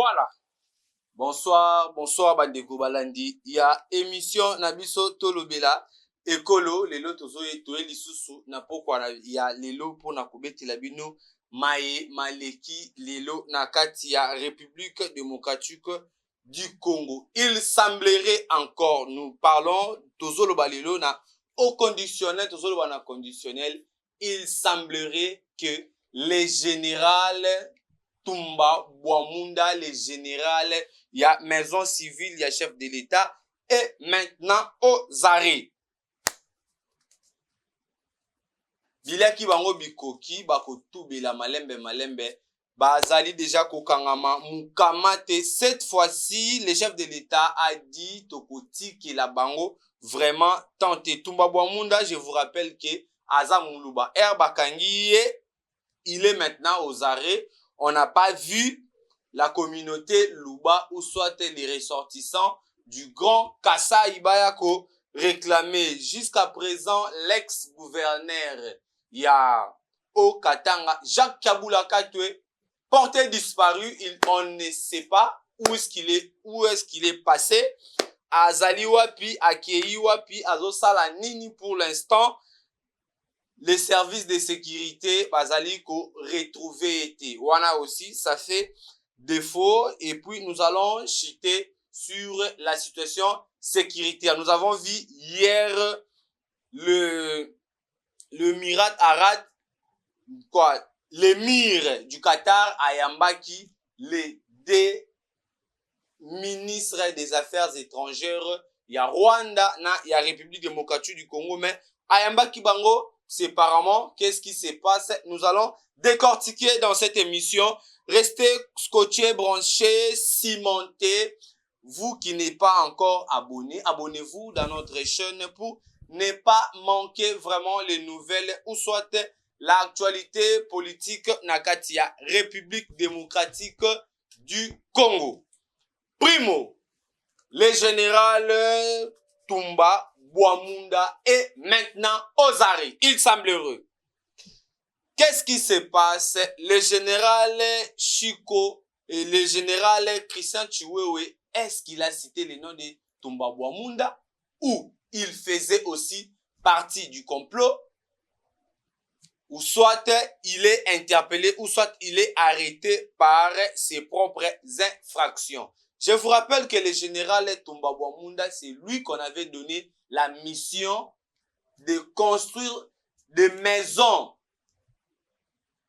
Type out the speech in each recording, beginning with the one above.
Voilà. Bonsoir, bonsoir bandeko balandi. Il y a émission Nabiso Tolobela Ekolo lelo tozo etoe lisusu na pokwa ya lelo pona kobeti labino maye maleki lelo na kati ya République démocratique du Congo. Il semblerait encore, nous parlons tozo lo balelo na au conditionnel, tozo lo na conditionnel, il semblerait que les générales Tumba Bwamunda, les générales, il y a maison civile, il y a chef de l'État, et maintenant aux arrêts. Bilaki bango bikoki, bako tubela malembe, bazali déjà kokangama mukamate. Cette fois-ci, le chef de l'État a dit tokoti ki la bango vraiment tenté. Tumba Bwamunda, je vous rappelle que Aza Muluba Bakangi, il est maintenant aux arrêts. On n'a pas vu la communauté Luba ou soit les ressortissants du Grand Kasai Bayako réclamer jusqu'à présent l'ex-gouverneur au Katanga, Jacques Kabula Katwe, porté disparu. On ne sait pas où est-ce qu'il est passé. Azali wapi, Akei wapi, Azosala Nini pour l'instant. Les services de sécurité basaliko retrouvé été. Wana aussi, ça fait défaut. Et puis, nous allons chuter sur la situation sécuritaire. Nous avons vu hier le Mirat Arad, l'émir du Qatar à Yambaki, les deux ministres des Affaires étrangères, il y a Rwanda, il y a République démocratique du Congo, mais à Yambaki Bango, séparément, qu'est-ce qui se passe? Nous allons décortiquer dans cette émission. Restez scotchés, branchés, cimentés. Vous qui n'êtes pas encore abonné, abonnez-vous dans notre chaîne pour ne pas manquer vraiment les nouvelles ou soit l'actualité politique Nakatia, République démocratique du Congo. Primo, le général Tumba Bwamunda est maintenant aux arrêts. Il semble heureux. Qu'est-ce qui se passe? Le général Chiko et le général Christian Chiwewe, est-ce qu'il a cité le nom de Tumba Bwamunda ou il faisait aussi partie du complot? Ou soit il est interpellé ou soit il est arrêté par ses propres infractions. Je vous rappelle que le général Tumba Bwamunda, c'est lui qu'on avait donné la mission de construire des maisons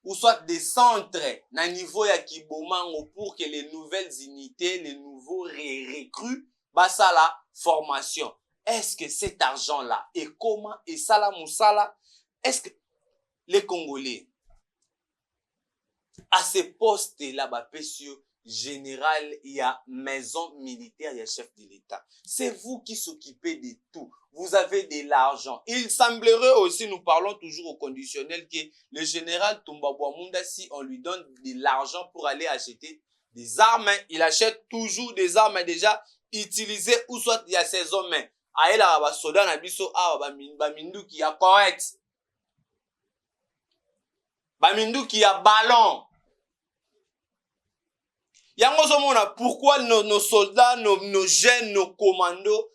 ou soit des centres na niveau ya Kibomango pour que les nouvelles unités, les nouveaux recrues, basa la formation. Est-ce que cet argent-là et comment et ça la moussala, est-ce que les Congolais à ces postes-là, précieux général, il y a maison militaire, il y a chef de l'État. C'est vous qui s'occupez de tout. Vous avez de l'argent. Il semblerait aussi, nous parlons toujours au conditionnel, que le général Tumba Bwamunda, si on lui donne de l'argent pour aller acheter des armes, il achète toujours des armes déjà utilisées ou soit il y a ses hommes. Aïe la basoda na biso bamindu qui a correct. Bamindu qui a ballon. Yango zomona pourquoi nos soldats, nos jeunes, nos commandos,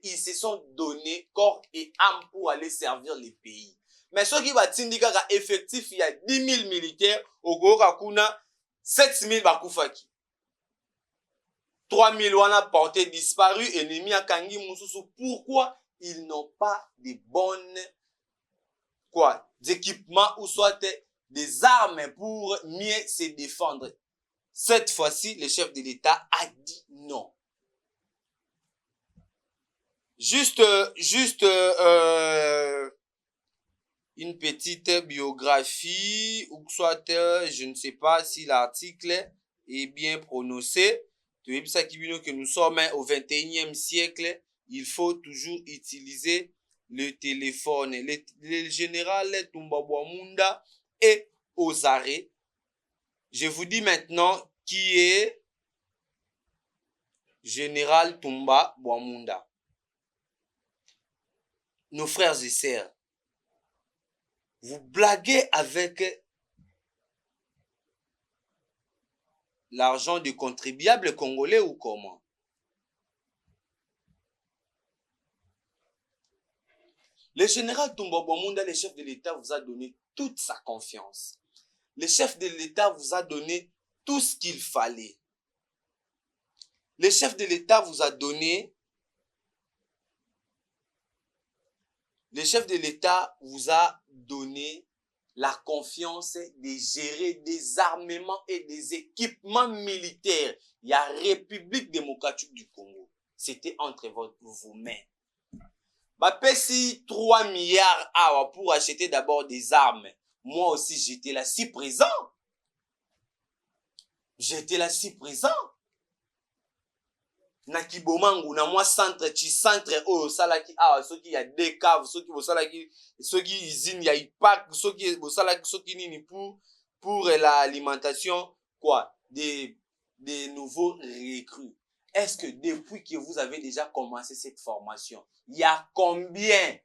ils se sont donnés corps et âme pour aller servir les pays. Mais ceux qui va tindika effectif, il y a 10 000 militaires, au Gorakuna, 7 000 bakufaki. 3 000 wana portés disparus, ennemis à Kangi Moussousou. Pourquoi ils n'ont pas de bonnes, d'équipements ou soit des armes pour mieux se défendre? Cette fois-ci, le chef de l'État a dit non. Juste une petite biographie, ou soit, je ne sais pas si l'article est bien prononcé. Que nous sommes au 21e siècle, il faut toujours utiliser le téléphone. Le général Tumba Bwamunda est aux arrêts. Je vous dis maintenant qui est général Tumba Bwamunda. Nos frères et sœurs, vous blaguez avec l'argent du contribuable congolais ou comment? Le général Toumba Bwamunda, le chef de l'État, vous a donné toute sa confiance. Le chef de l'État vous a donné tout ce qu'il fallait. Le chef de l'État vous a donné, le chef de l'État vous a donné la confiance de gérer des armements et des équipements militaires. Il y a République démocratique du Congo. C'était entre vos mains. Bapesi 3 milliards pour acheter d'abord des armes. Moi aussi, j'étais là si présent. J'étais là si présent. Na kibomangu na moi centre oyo salaki soki ya deux caves soki bosalaki soki usine ya ipak soki bosalaki soki nini pour l'alimentation quoi des nouveaux recrues. Est-ce que depuis que vous avez déjà commencé cette formation, il y a combien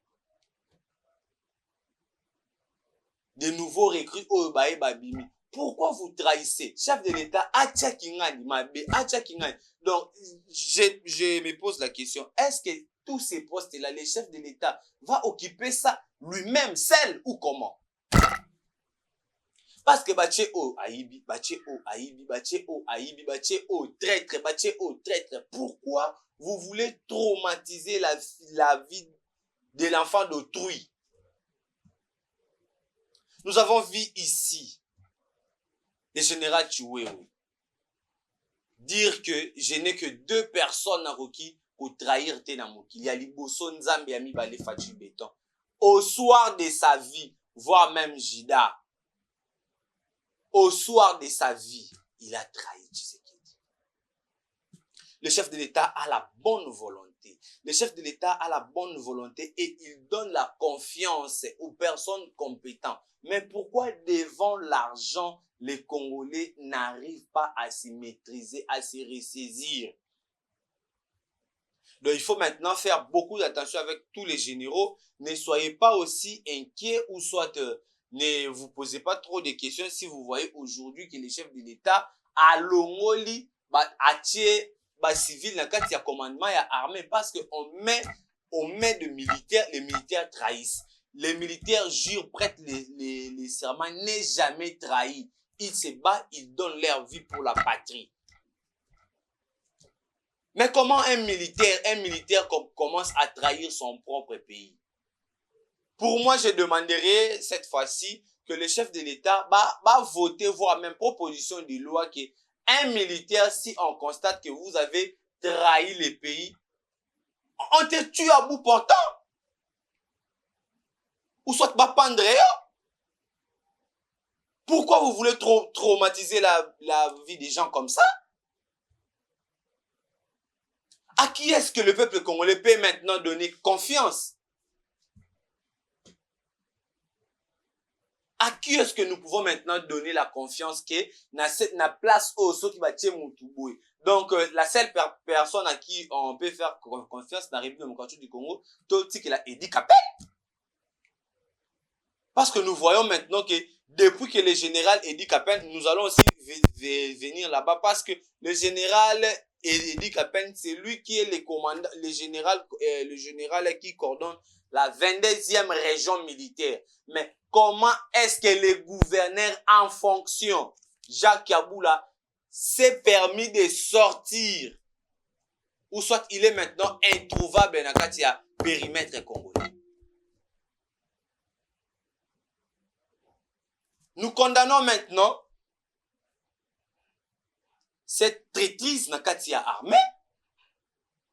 de nouveaux recrues oyo bae babimi? Pourquoi vous trahissez? Chef de l'État, atia kingani mabe, atia kingani. Donc, je me pose la question, est-ce que tous ces postes-là, le chef de l'État va occuper ça lui-même, seul ou comment? Parce que bache o aibi, bache o aibi, bache o aibi, bache o traître, bache o traître. Pourquoi vous voulez traumatiser la vie de l'enfant d'autrui? Nous avons vu ici le général Chiwewe dire que je n'ai que 2 personnes à Roki pour trahir Tenamoki. Il y a Liboso Nzambe Ami Bale Fachi Béton. Au soir de sa vie, voire même Jida, au soir de sa vie, il a trahi Tshisekedi. Le chef de l'État a la bonne volonté. Le chef de l'État a la bonne volonté et il donne la confiance aux personnes compétentes. Mais pourquoi devant l'argent, les Congolais n'arrivent pas à se maîtriser, à se ressaisir? Donc il faut maintenant faire beaucoup d'attention avec tous les généraux. Ne soyez pas aussi inquiets ou soit ne vous posez pas trop de questions si vous voyez aujourd'hui que les chefs de l'État à Longoli, atie civil na kati ya commandement ya armée parce que on met de militaires, les militaires trahissent. Les militaires jurent, prêtent les serments, n'est jamais trahi. Ils se battent, ils donnent leur vie pour la patrie. Mais comment un militaire commence à trahir son propre pays? Pour moi, je demanderai cette fois-ci que le chef de l'État va voter, voire même proposition de loi qu'un militaire, si on constate que vous avez trahi le pays, on te tue à bout portant. Ou soit va pendre. Pourquoi vous voulez traumatiser la vie des gens comme ça? À qui est-ce que le peuple congolais peut maintenant donner confiance? À qui est-ce que nous pouvons maintenant donner la confiance que na place au so qui va tirer Moutouboui? Donc, la seule personne à qui on peut faire confiance dans la République démocratique du Congo, c'est qu'il a Edi Kapel. Parce que nous voyons maintenant que depuis que le général Edi Kapel, nous allons aussi venir là-bas parce que le général Edi Kapel, c'est lui qui est le commandant, le général qui coordonne la 22e région militaire. Mais comment est-ce que le gouverneur en fonction, Jacques Kaboula, s'est permis de sortir? Ou soit il est maintenant introuvable dans le périmètre congolais. Nous condamnons maintenant cette traîtrise dans la armée.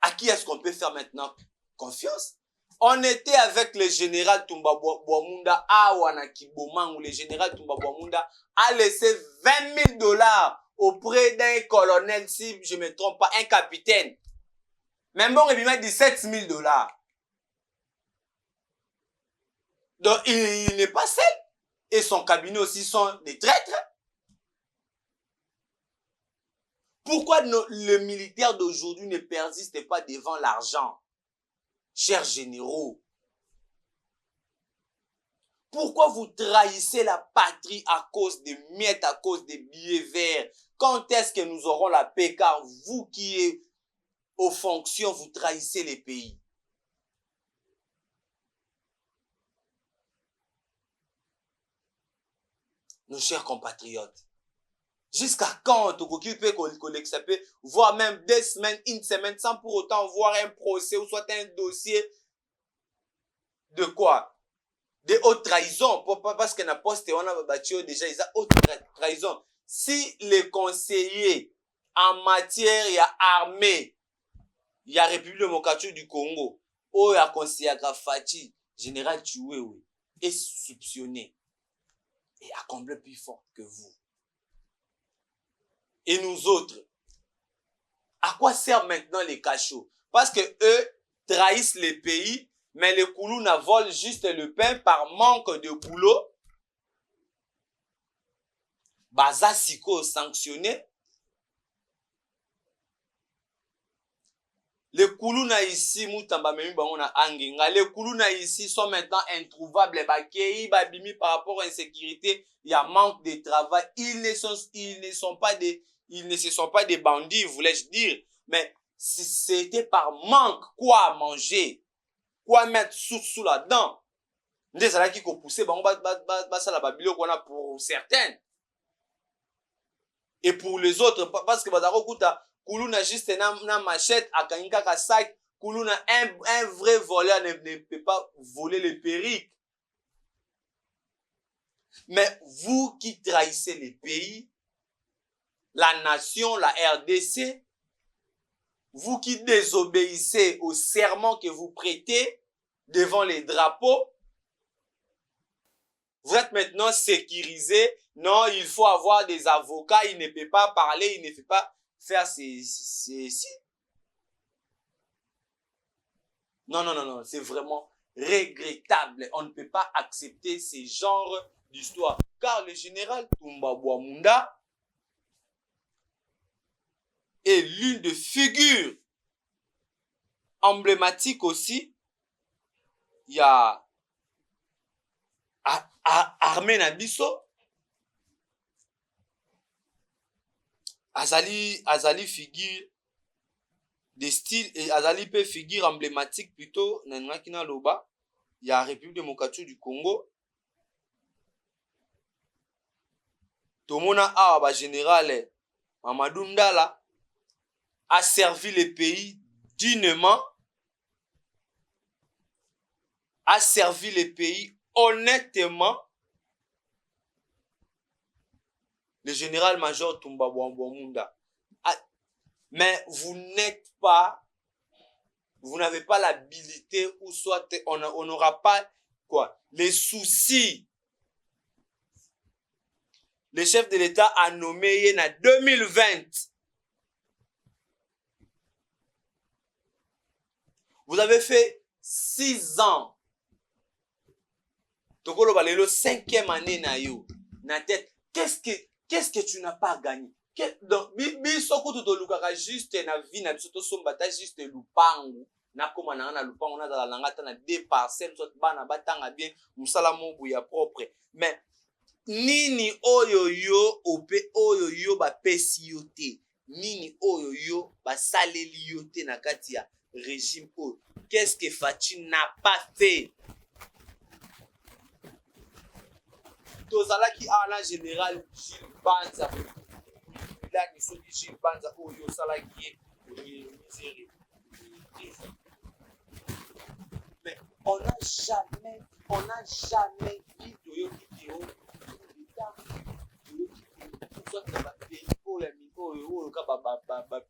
À qui est-ce qu'on peut faire maintenant confiance? On était avec le général Toumba Bwamunda Awana Kibomang, où le général Toumba Bwamunda a laissé $20,000 auprès d'un colonel, si je ne me trompe pas, un capitaine. Même bon, il lui met $17,000. Donc, il n'est pas seul. Et son cabinet aussi sont des traîtres. Pourquoi le militaire d'aujourd'hui ne persiste pas devant l'argent? Chers généraux, pourquoi vous trahissez la patrie à cause des miettes, à cause des billets verts? Quand est-ce que nous aurons la paix? Car vous qui êtes aux fonctions, vous trahissez les pays. Nos chers compatriotes, jusqu'à quand Tokoki peut collecter, voire même 2 semaines, 1 semaine, sans pour autant voir un procès ou soit un dossier de quoi? De haute trahison. Parce que na poste on a battu déjà, ils ont haute trahison. Si les conseillers en matière, il y a armée, il y a République démocratique du Congo, ou il y a conseiller Grafati, général tué, oui, est soupçonné et à combler plus fort que vous. Et nous autres, à quoi servent maintenant les cachots? Parce que eux trahissent les pays, mais les Koulouna volent juste le pain par manque de boulot. Baza Siko sanctionné. Les Koulouna ici, Moutamba Memi Bangona Angenga, les Koulouna ici sont maintenant introuvables. Bakei, Babimi par rapport à l'insécurité, il y a manque de travail. Ils ne se sont pas des bandits, voulais-je dire. Mais si c'était par manque, quoi manger, quoi mettre sous là-dedans. Des salades qui ont poussé, ça la babilo qu'on a pour certaines. Et pour les autres, parce que Bazaro Kouta, Koulouna juste une machette, à Kanika Kasak, Koulouna, un vrai voleur ne peut pas voler les perruques. Mais vous qui trahissez les pays, la nation, la RDC, vous qui désobéissez au serment que vous prêtez devant les drapeaux, vous êtes maintenant sécurisé. Non, il faut avoir des avocats, il ne peut pas parler, il ne peut pas faire si. Non, c'est vraiment regrettable. On ne peut pas accepter ce genre d'histoire. Car le général Toumba Bouamunda est l'une des figures emblématiques aussi. Il y a Armé Nabiso, Azali figure de style et Azali peut figure emblématique plutôt Nanakina Loba. Il y a République démocratique du Congo. Tomona Awa général Mamadou Ndala a servi le pays dignement, a servi le pays honnêtement. Le général-major Toumba Bouamunda. Mais vous n'avez pas l'habilité ou soit on n'aura pas quoi les soucis. Le chef de l'État a nommé en 2020. Vous avez fait 6 ans. Tokolo balelo 5e année na yo. Na tête, qu'est-ce que tu n'as pas gagné? Donc, bisoko tutolukaka juste na vie na biso tosombata juste lupangu. Na koma na lupangu na za langata na 2 parcelles soit bana batanga bien musala mobu ya propre. Mais nini oyo yo ope oyo yo ba pesi yo te. Nini oyo yo ba saleli yo te na kati ya régime oyo. Qu'est-ce que Fachi n'a pas fait? Tozalaki ala général Gilles Banza. Là, nous sommes Gilles Banza oyo salaki miséré. Mais on n'a jamais vu Toyo Kitio.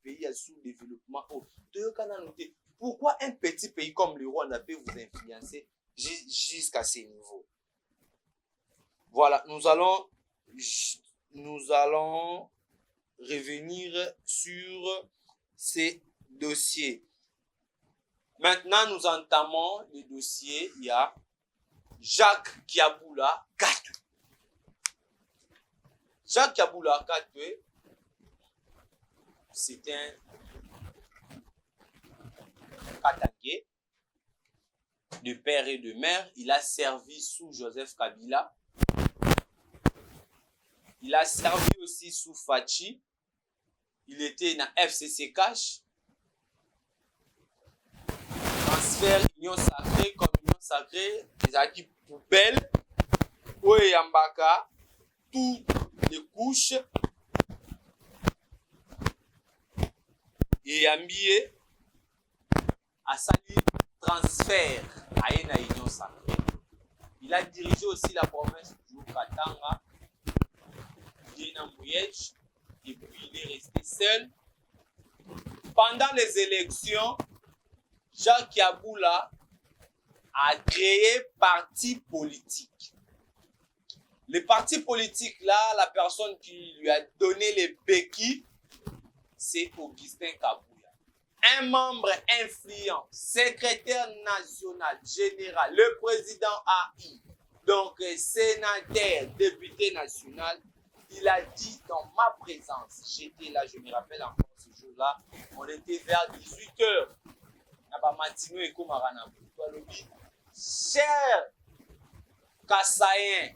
Pays à sous-développement. Pourquoi un petit pays comme le Rwanda peut vous influencer jusqu'à ce niveau? Voilà, nous allons revenir sur ces dossiers. Maintenant, nous entamons le dossier. Il y a Jacques Kiaboula Katwe. Jacques Kiaboula Katwe, c'est un Katangé de père et de mère. Il a servi sous Joseph Kabila. Il a servi aussi sous Fachi. il était dans FCC Cash. Transfert Union Sacrée comme Union Sacrée, les équipes poubelles, Oye Yambaka, toutes les couches, et Yambié a sali transfert à une Union Sacrée. Il a dirigé aussi la province du Katanga, et puis il est resté seul. Pendant les élections, Jacques Yaboula a créé parti politique. Le parti politique là, la personne qui lui a donné les béquilles, c'est Augustin Kabouya. Un membre influent, secrétaire national, général, le président AI, donc sénateur, député national, il a dit dans ma présence, j'étais là, je me rappelle encore ce jour-là, on était vers 18h. Chers Kassaïens,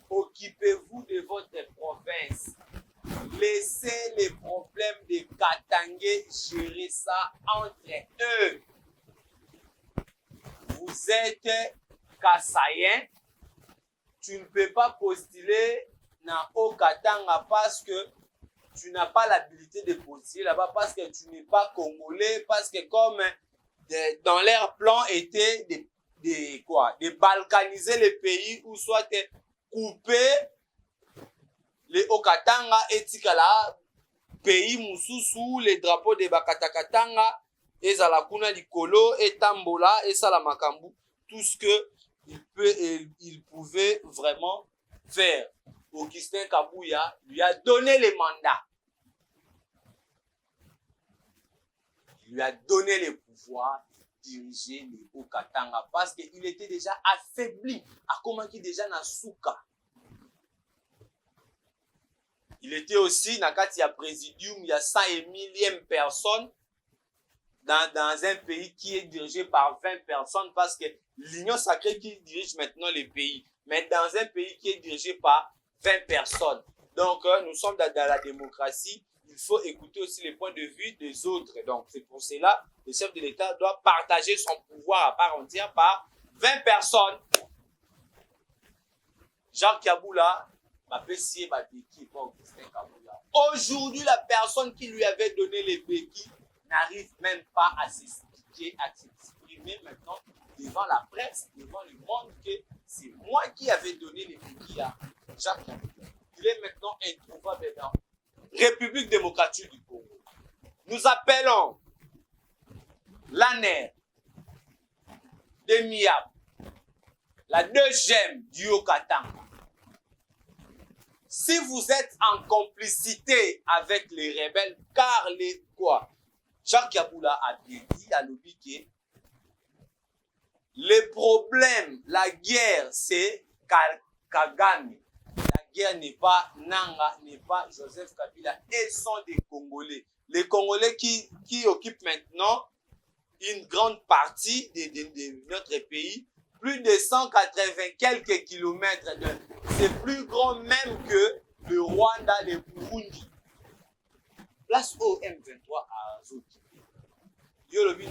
occupez-vous de votre province. Laissez les problèmes de Katangé gérer ça entre eux. Vous êtes Kassaïen, tu ne peux pas postuler au Katanga parce que tu n'as pas l'habilité de postuler là-bas, parce que tu n'es pas congolais, parce que comme dans leur plan était de balkaniser le pays ou soit couper les Okatanga et Tikala pays mususu les drapeaux de Bakatakatanga et Zalakuna Likolo et Tambola et Salamakambu, tout ce que il pouvait vraiment faire. Augustin Kabouya lui a donné les mandats. Il lui a donné le pouvoir de diriger les Okatanga parce qu'il était déjà affaibli. À comment qu'il déjà na souka. Il était aussi dans le présidium, il y a 100 millième personne dans un pays qui est dirigé par 20 personnes parce que l'Union Sacrée qui dirige maintenant les pays, mais dans un pays qui est dirigé par 20 personnes. Donc, nous sommes dans la démocratie. Il faut écouter aussi les points de vue des autres. Donc, c'est pour cela que le chef de l'État doit partager son pouvoir à part entière par 20 personnes. Jacques Yaboula, aujourd'hui, la personne qui lui avait donné les béquilles n'arrive même pas à s'expliquer, à s'exprimer maintenant devant la presse, devant le monde, que c'est moi qui avais donné les béquilles à Jacques Yaboula. Il est maintenant introuvable dans République démocratique du Congo. Nous appelons l'ANER de Miab, la deuxième du Haut-Katanga. Si vous êtes en complicité avec les rebelles, car les quoi? Jacques Yaboula a bien dit à l'Obiké, le problème, la guerre, c'est Kagame. La guerre n'est pas Nanga, n'est pas Joseph Kabila, et sont des Congolais. Les Congolais qui occupent maintenant une grande partie de notre pays, plus de 180 quelques kilomètres, c'est plus grand même que le Rwanda, le Burundi. Place au M23 à Zoki.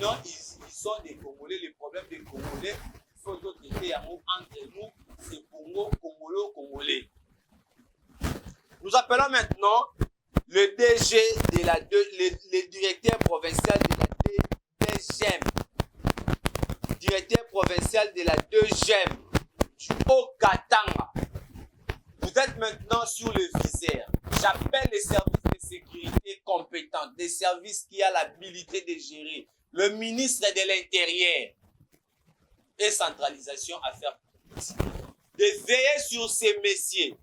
Non, ils sont des Congolais, les problèmes des Congolais, il faut traiter entre nous, c'est Congolais. Nous appelons maintenant le DG de le directeur provincial de la DGM. Directeur provincial de la 2e du Haut-Katanga. Vous êtes maintenant sur le viseur. J'appelle les services de sécurité compétents, des services qui ont l'habilité de gérer. Le ministre de l'Intérieur et centralisation affaires publiques. De veiller sur ces messieurs.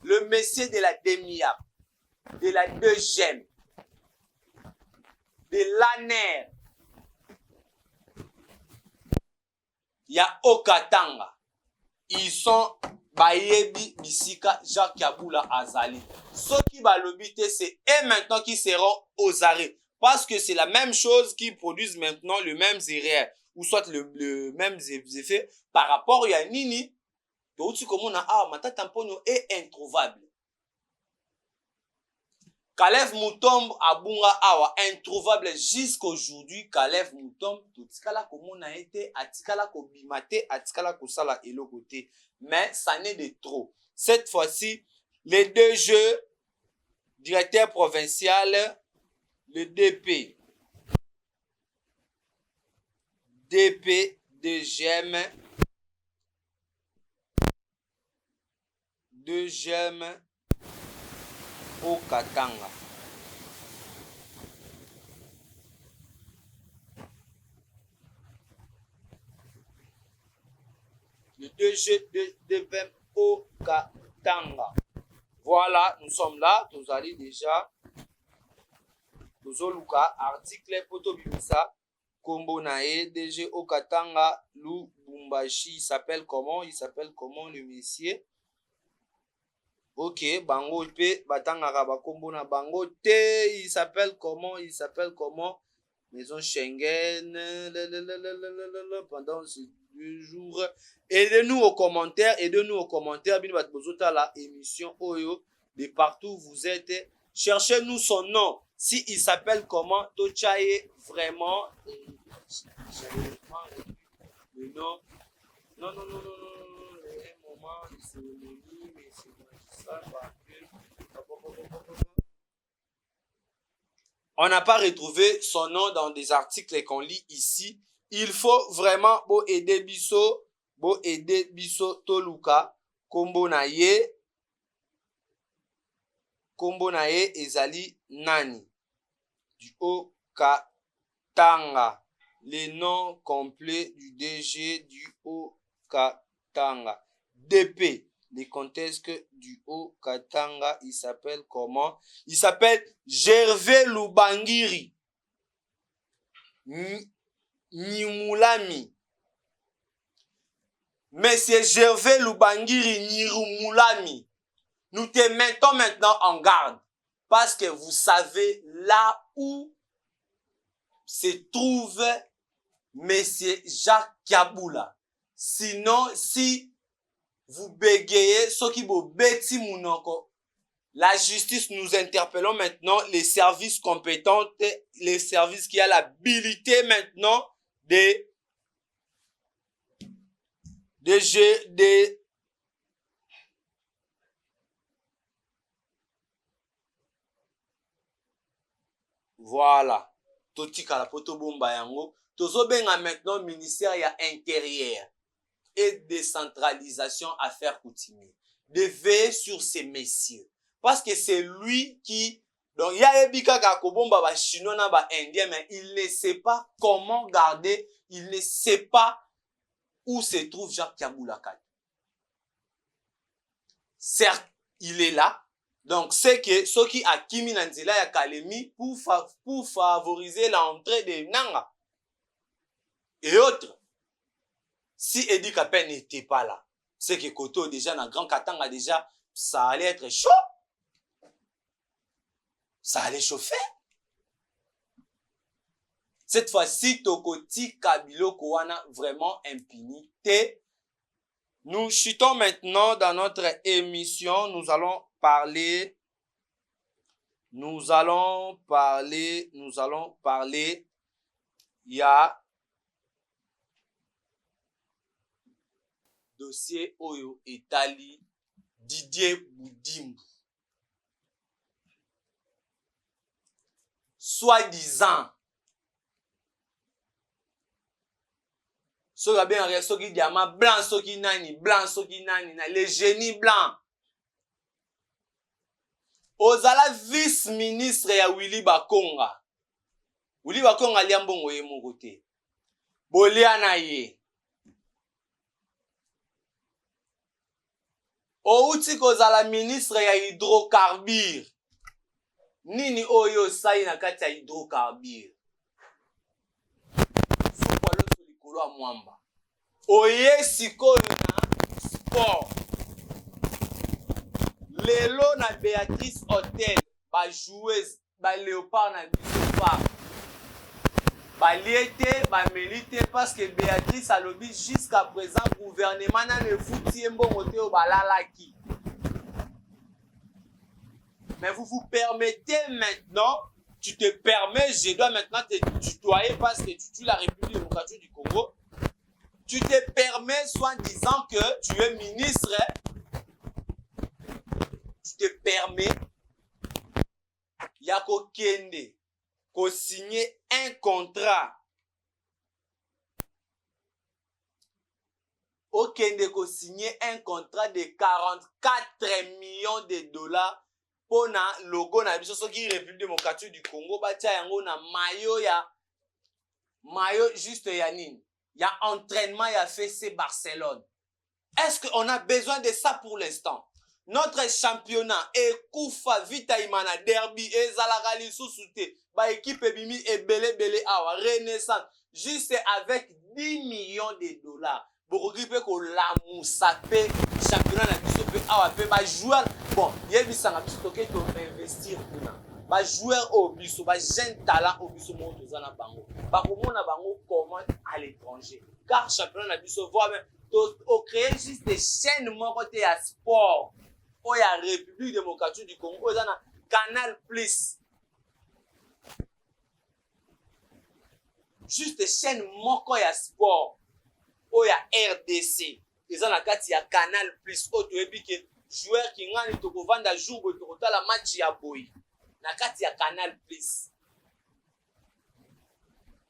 Le messier de la DEMIA, de la 2e, de l'ANER, il y a Okatanga. Ils sont Bayebi, Bisika, Jacques Yaboula, Azali. Ceux qui balobité, c'est eux maintenant qui seront aux arrêts. Parce que c'est la même chose qui produisent maintenant le même erreur. Ou soit le même effet par rapport à Nini. Donc, comme on a, Mata Tampono est introuvable. Kalev Mutombo abunga awa introuvable jusqu'aujourd'hui. Kalev Mutombo totikala komona ete atikala kobimate atikala kosala eloko te. Mais ça n'est de trop. Cette fois-ci, les deux jeux, directeur provincial, le DP, DGM, au Katanga. Le 2G de au Katanga. Voilà, nous sommes là. Nous allons déjà. Nous allons article poto bimisa. Kombo nae DG au Katanga. Lubumbashi. Il s'appelle comment le messier? Ok, bango pe batanga raba kombo na bango te. Il s'appelle comment? Maison Schengen. Pendant ce 2 jours. Aidez-nous aux commentaires. Bin bat bozota la émission Oyo. De partout où vous êtes. Cherchez-nous son nom. Si il s'appelle comment? Tochaye vraiment. Le nom. Non. Un moment, c'est mais c'est on n'a pas retrouvé son nom dans des articles qu'on lit ici. Il faut vraiment aider biso toluka kombo na ye ezali nani du haut Katanga. Le nom complet du DG du haut Katanga. DP. Le contexte du haut Katanga, il s'appelle comment? Il s'appelle Gervais Lubangiri Nimulami. Monsieur Gervais Lubangiri Nimulami, nous te mettons maintenant en garde parce que vous savez là où se trouve Monsieur Jacques Kabula. Sinon, si vous bégayez, ceux qui vous bêtis mounoko. La justice, nous interpellons maintenant les services compétents, les services qui ont l'habilité maintenant de voilà. Totika la poto bomba yango. Tozo benga maintenant ministère ya intérieur et décentralisation affaires coutumières. De veiller sur ces messieurs. Parce que c'est lui qui... Donc, il y a Ebika Kakobomba, ba chinois, na ba indien, mais il ne sait pas comment garder, il ne sait pas où se trouve Jacques Kabula Kate. Certes, il est là. Donc, c'est que ceux qui a Kimi Nanzela ya Kalemi pour favoriser l'entrée des Nanga et autres. Si Edi Kapé n'était pas là, c'est que Koto déjà dans Grand Katanga déjà, ça allait être chaud. Ça allait chauffer. Cette fois-ci, Tokoti Kabilo Kowana vraiment impunité. Nous chutons maintenant dans notre émission. Nous allons parler. Il y a dossier Oyo Etali Didier Boudimbu. Soi-disant. Soki bien rien, soki diamant blanc, soki nani, les génies blancs. Ozala vice-ministre ya Willy Bakonga. Willy Bakonga liambongo ye mon côté. Boliana ye. Outi kozala ministre ya hydrocarbure. Nini oyo sai na kati ya hydrocarbure. Sokwa loto likolo ya mwamba. Oye sikoyo na sport. Lelo na Béatrice Hotel, ba joueuse, ba léopard na bisopa. Ba liete, ba melite parce que Béatrice a lobby jusqu'à présent gouvernement na ne fouti mbongo te o balalaki. Mais vous vous permettez maintenant, tu te permets, je dois maintenant te tutoyer parce que tu tues la République démocratique du Congo. Tu te permets, soit disant que tu es ministre, tu te permets, Yako Kende, qu'on signe un contrat. Okende ko signer un contrat de 44 millions de dollars pour na logo na biso soki République démocratique du Congo batia yango na maillot juste ya nini ya entraînement ya FC Barcelone. Est-ce qu'on a besoin de ça pour l'instant? Notre championnat Ekoufa Vitaimana Derby ezalaka lisusu te ba équipe ebimi ebele awa Renaissance juste avec 10 millions de dollars. Bokoki pe ko la musape championnat na biso pe awa pe ba joueur bon yebisanga biso toke to investir kuna ba joueur au biso ba jeune talent au biso mo tozana bango ba komona bango comment à l'étranger car championnat na biso voit même to créer juste des chaînes moko te ya sport o ya République démocratique du Congo ezana Canal Plus juste des chaînes moko ya sport oya RDC eza na kati ya Canal Plus oto ebi ke joueur ki ngani to kovanda jour bo to kotala match ya boy na kati ya Canal Plus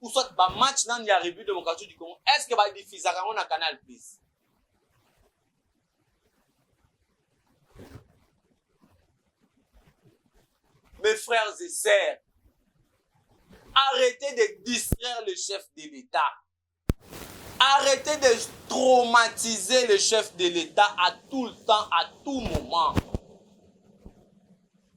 ou soit ba match nan ya République démocratique du Congo est-ce que ba diffusaka on na Canal Plus? Mes frères et sœurs, arrêtez de distraire le chef de l'État. Arrêtez de traumatiser le chef de l'État à tout le temps, à tout moment.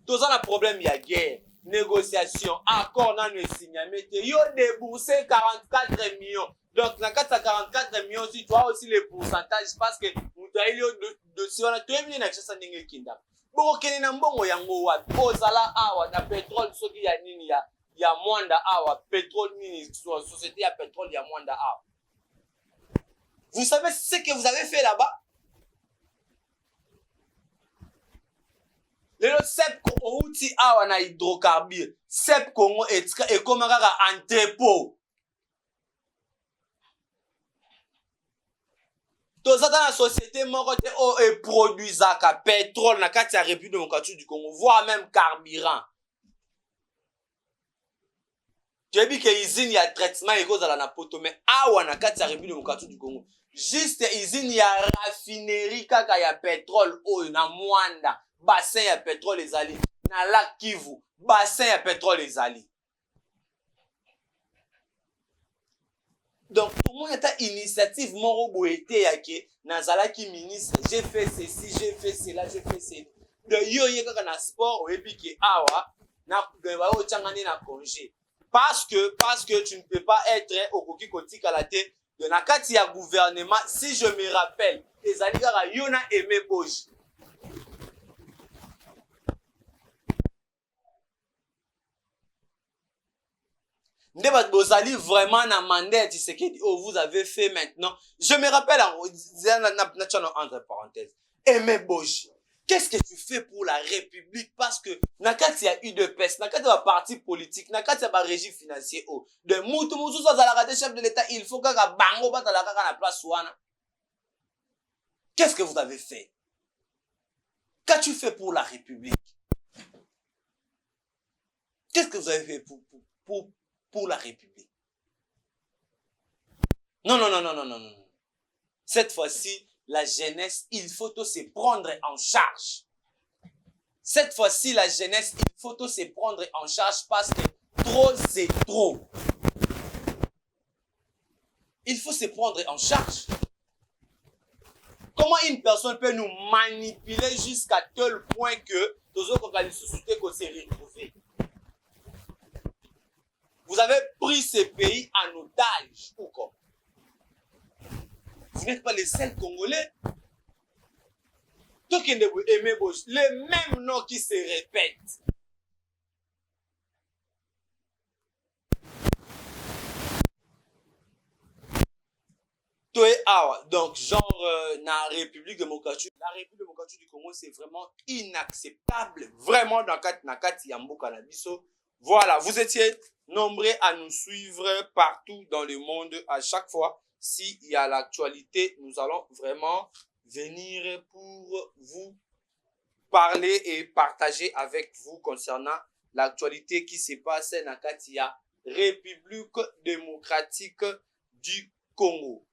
Tout ça, le problème, il y a guerre, négociation, accord, non, le signalement. Ils ont déboursé 44 millions. Donc, dans 44 millions, si tu as aussi les pourcentages, parce que nous avons de si on a tout mis dans la chasse à Kinda. Bon, ok, nous avons yango wat. Ozala awa, na pétrole, ce qui y a nini ya mwanda awa, pétrole nini, société ya pétrole ya mwanda awa. Vous savez ce que vous avez fait là-bas? Le CEP Congo outil awa na hydrocarbure. CEP Congo et comme un entrepôt. Dans la société morote o et produisaka pétrole na kati ya République démocratique du Congo, voire même carburant. Tu dis que usine ya traitement et cause à la poto mais awa na kati ya République démocratique du Congo. Juste usine ya raffinerie kaka ya pétrole o na Mwanda, bassin ya pétrole ezali, na lac Kivu, bassin ya pétrole ezali. Donc, tout le monde a une initiative moro boete yake, nazalaki ministre, j'ai fait ceci, j'ai fait cela, j'ai fait cela. De yo kaka na sport, oyebi ke awa, na o changani na congé. Parce que tu ne peux pas être au koki kotika la tête de na kati ya gouvernement, si je me rappelle, ezali kaka yona Aimé Boji. Bozali vraiment na mandat tu sais que vous avez fait maintenant. Je me rappelle entre parenthèses. Aimé Boji, qu'est-ce que tu fais pour la République? Parce que nakati ya UDPS, nakati ya parti politique, nakati ya ba régime financier o. De mutu ça za la chef de l'État, il faut kaka bango bata la kaka na place wana. Qu'est-ce que vous avez fait? Qu'as-tu fait pour la République? Qu'est-ce que vous avez fait pour la République? Non. Cette fois-ci, la jeunesse, il faut se prendre en charge. Cette fois-ci, la jeunesse, il faut se prendre en charge parce que trop, c'est trop. Il faut se prendre en charge. Comment une personne peut nous manipuler jusqu'à tel point que vous avez pris ces pays en otage ou quoi? Vous n'êtes pas les seuls Congolais. Donc, le même nom qui se répète. Toi, ah, donc, genre, la République démocratique du Congo, c'est vraiment inacceptable. Vraiment, dans Nakati Yambo Canabiso. Voilà, vous étiez nombreux à nous suivre partout dans le monde. À chaque fois, s'il y a l'actualité, nous allons vraiment venir pour vous parler et partager avec vous concernant l'actualité qui se passe dans la République démocratique du Congo.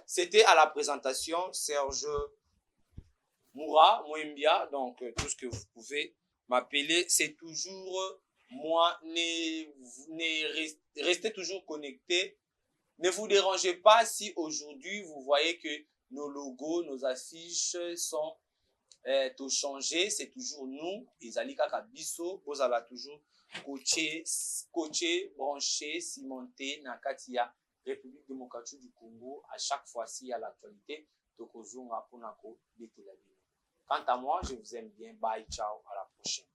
C'était à la présentation Serge Moura, Mouimbia, donc tout ce que vous pouvez m'appeler, c'est toujours moi. Restez toujours connectés. Ne vous dérangez pas si aujourd'hui vous voyez que nos logos, nos affiches sont tout changés. C'est toujours nous, Izalika Kabiso, vous allez toujours coacher, branché, cimenté, Nakatia, République démocratique du Congo, à chaque fois s'il y a l'actualité, Tokozunga Ponako, Quant à moi, je vous aime bien. Bye, ciao, à la prochaine.